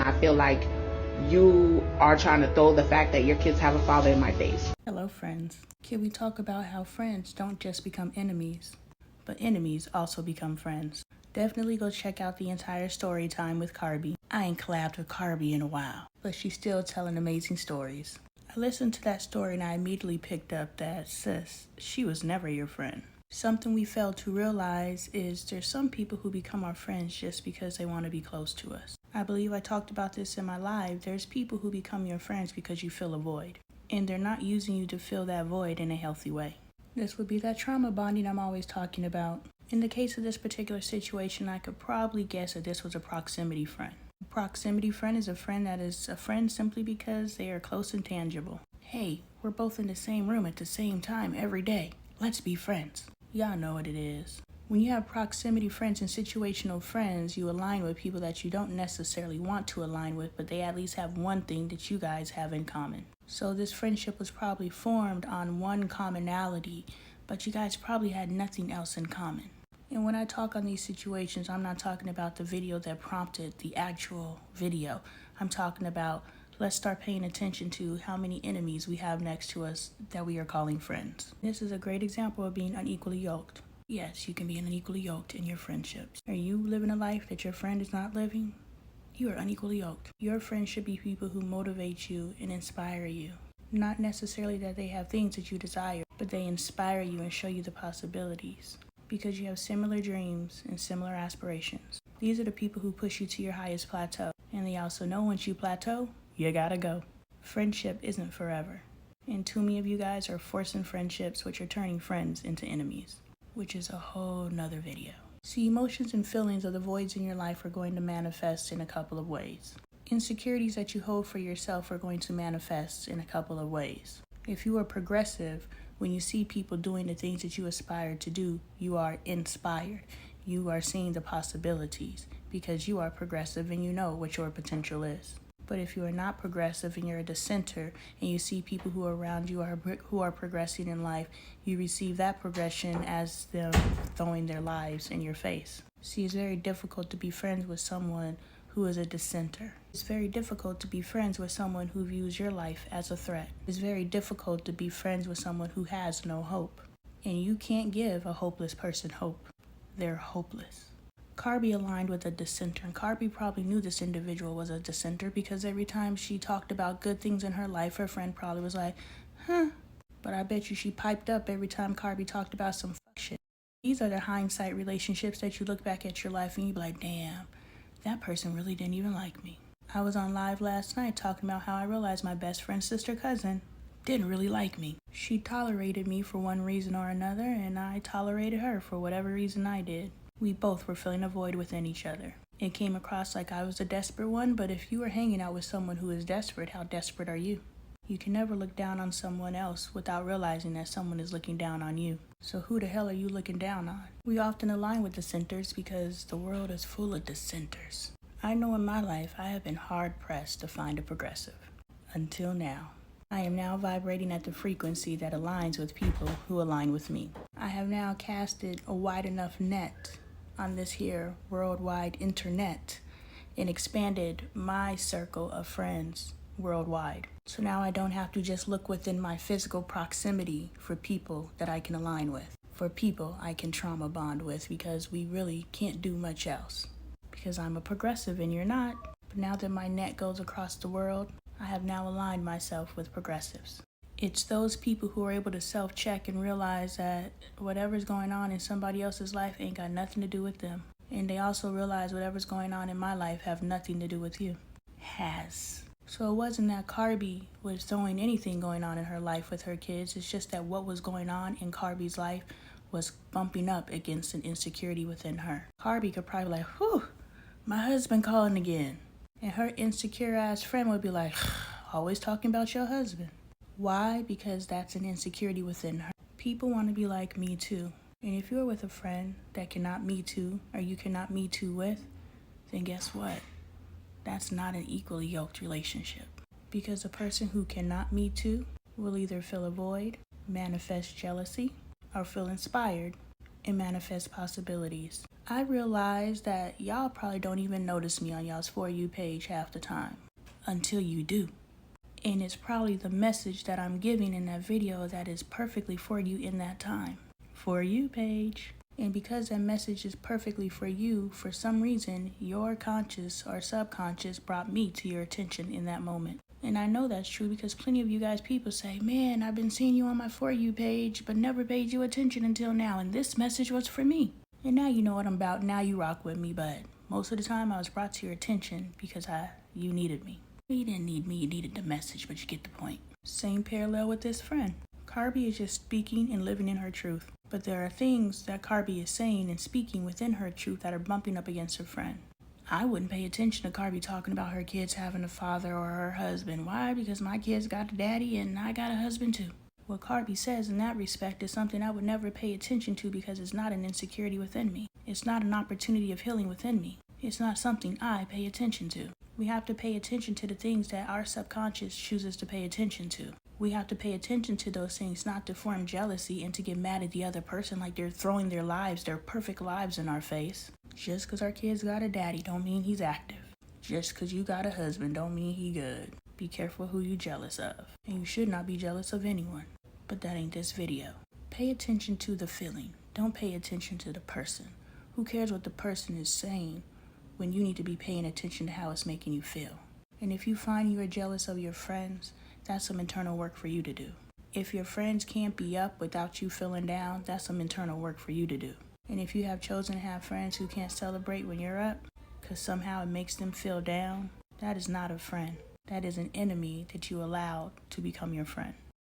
I feel like you are trying to throw the fact that your kids have a father in my face. Hello, friends. Can we talk about how friends don't just become enemies, but enemies also become friends? Definitely go check out the entire story time with Carby. I ain't collabed with Carby in a while, but she's still telling amazing stories. I listened to that story and I immediately picked up that, sis, she was never your friend. Something we fail to realize is there's some people who become our friends just because they want to be close to us. I believe I talked about this in my live. There's people who become your friends because you fill a void, and they're not using you to fill that void in a healthy way. This would be that trauma bonding I'm always talking about. In the case of this particular situation, I could probably guess that this was a proximity friend. A proximity friend is a friend that is a friend simply because they are close and tangible. Hey, we're both in the same room at the same time every day. Let's be friends. Y'all know what it is. When you have proximity friends and situational friends, you align with people that you don't necessarily want to align with, but they at least have one thing that you guys have in common. So this friendship was probably formed on one commonality, but you guys probably had nothing else in common. And when I talk on these situations, I'm not talking about the video that prompted the actual video. I'm talking about, let's start paying attention to how many enemies we have next to us that we are calling friends. This is a great example of being unequally yoked. Yes, you can be unequally yoked in your friendships. Are you living a life that your friend is not living? You are unequally yoked. Your friends should be people who motivate you and inspire you. Not necessarily that they have things that you desire, but they inspire you and show you the possibilities. Because you have similar dreams and similar aspirations. These are the people who push you to your highest plateau. And they also know once you plateau, you gotta go. Friendship isn't forever. And too many of you guys are forcing friendships which are turning friends into enemies, which is a whole nother video. See, emotions and feelings of the voids in your life are going to manifest in a couple of ways. Insecurities that you hold for yourself are going to manifest in a couple of ways. If you are progressive, when you see people doing the things that you aspire to do, you are inspired. You are seeing the possibilities because you are progressive and you know what your potential is. But if you are not progressive and you're a dissenter and you see people who are around you who are progressing in life, you receive that progression as them throwing their lives in your face. See, it's very difficult to be friends with someone who is a dissenter. It's very difficult to be friends with someone who views your life as a threat. It's very difficult to be friends with someone who has no hope. And you can't give a hopeless person hope. They're hopeless. Carby aligned with a dissenter, and Carby probably knew this individual was a dissenter because every time she talked about good things in her life, her friend probably was like, huh. But I bet you she piped up every time Carby talked about some fuck shit. These are the hindsight relationships that you look back at your life and you be like, damn, that person really didn't even like me. I was on live last night talking about how I realized my best friend's sister cousin didn't really like me. She tolerated me for one reason or another, and I tolerated her for whatever reason I did. We both were filling a void within each other. It came across like I was a desperate one, but if you are hanging out with someone who is desperate, how desperate are you? You can never look down on someone else without realizing that someone is looking down on you. So who the hell are you looking down on? We often align with dissenters because the world is full of dissenters. I know in my life I have been hard-pressed to find a progressive. Until now. I am now vibrating at the frequency that aligns with people who align with me. I have now casted a wide enough net on this here worldwide internet and expanded my circle of friends worldwide. So now I don't have to just look within my physical proximity for people that I can align with, for people I can trauma bond with, because we really can't do much else. Because I'm a progressive and you're not. But now that my net goes across the world, I have now aligned myself with progressives. It's those people who are able to self-check and realize that whatever's going on in somebody else's life ain't got nothing to do with them. And they also realize whatever's going on in my life have nothing to do with you. So it wasn't that Carby was throwing anything going on in her life with her kids. It's just that what was going on in Carby's life was bumping up against an insecurity within her. Carby could probably be like, whew, my husband calling again. And her insecure ass friend would be like, always talking about your husband. Why? Because that's an insecurity within her. People want to be like me too. And if you're with a friend that cannot me too, or you cannot me too with, then guess what? That's not an equally yoked relationship. Because a person who cannot me too will either fill a void, manifest jealousy, or feel inspired and manifest possibilities. I realize that y'all probably don't even notice me on y'all's For You page half the time, until you do. And it's probably the message that I'm giving in that video that is perfectly for you in that time. For You page. And because that message is perfectly for you, for some reason, your conscious or subconscious brought me to your attention in that moment. And I know that's true because plenty of you guys people say, man, I've been seeing you on my For You page, but never paid you attention until now, and this message was for me. And now you know what I'm about, now you rock with me, but most of the time I was brought to your attention because you needed me. You didn't need me, you needed the message, but you get the point. Same parallel with this friend. Carby is just speaking and living in her truth. But there are things that Carby is saying and speaking within her truth that are bumping up against her friend. I wouldn't pay attention to Carby talking about her kids having a father or her husband. Why? Because my kids got a daddy and I got a husband too. What Carby says in that respect is something I would never pay attention to because it's not an insecurity within me. It's not an opportunity of healing within me. It's not something I pay attention to. We have to pay attention to the things that our subconscious chooses to pay attention to. We have to pay attention to those things, not to form jealousy and to get mad at the other person like they're throwing their lives, their perfect lives in our face. Just because our kids got a daddy don't mean he's active. Just because you got a husband don't mean he good. Be careful who you jealous of. And you should not be jealous of anyone. But that ain't this video. Pay attention to the feeling. Don't pay attention to the person. Who cares what the person is saying when you need to be paying attention to how it's making you feel? And if you find you are jealous of your friends, that's some internal work for you to do. If your friends can't be up without you feeling down, that's some internal work for you to do. And if you have chosen to have friends who can't celebrate when you're up, because somehow it makes them feel down, that is not a friend. That is an enemy that you allowed to become your friend.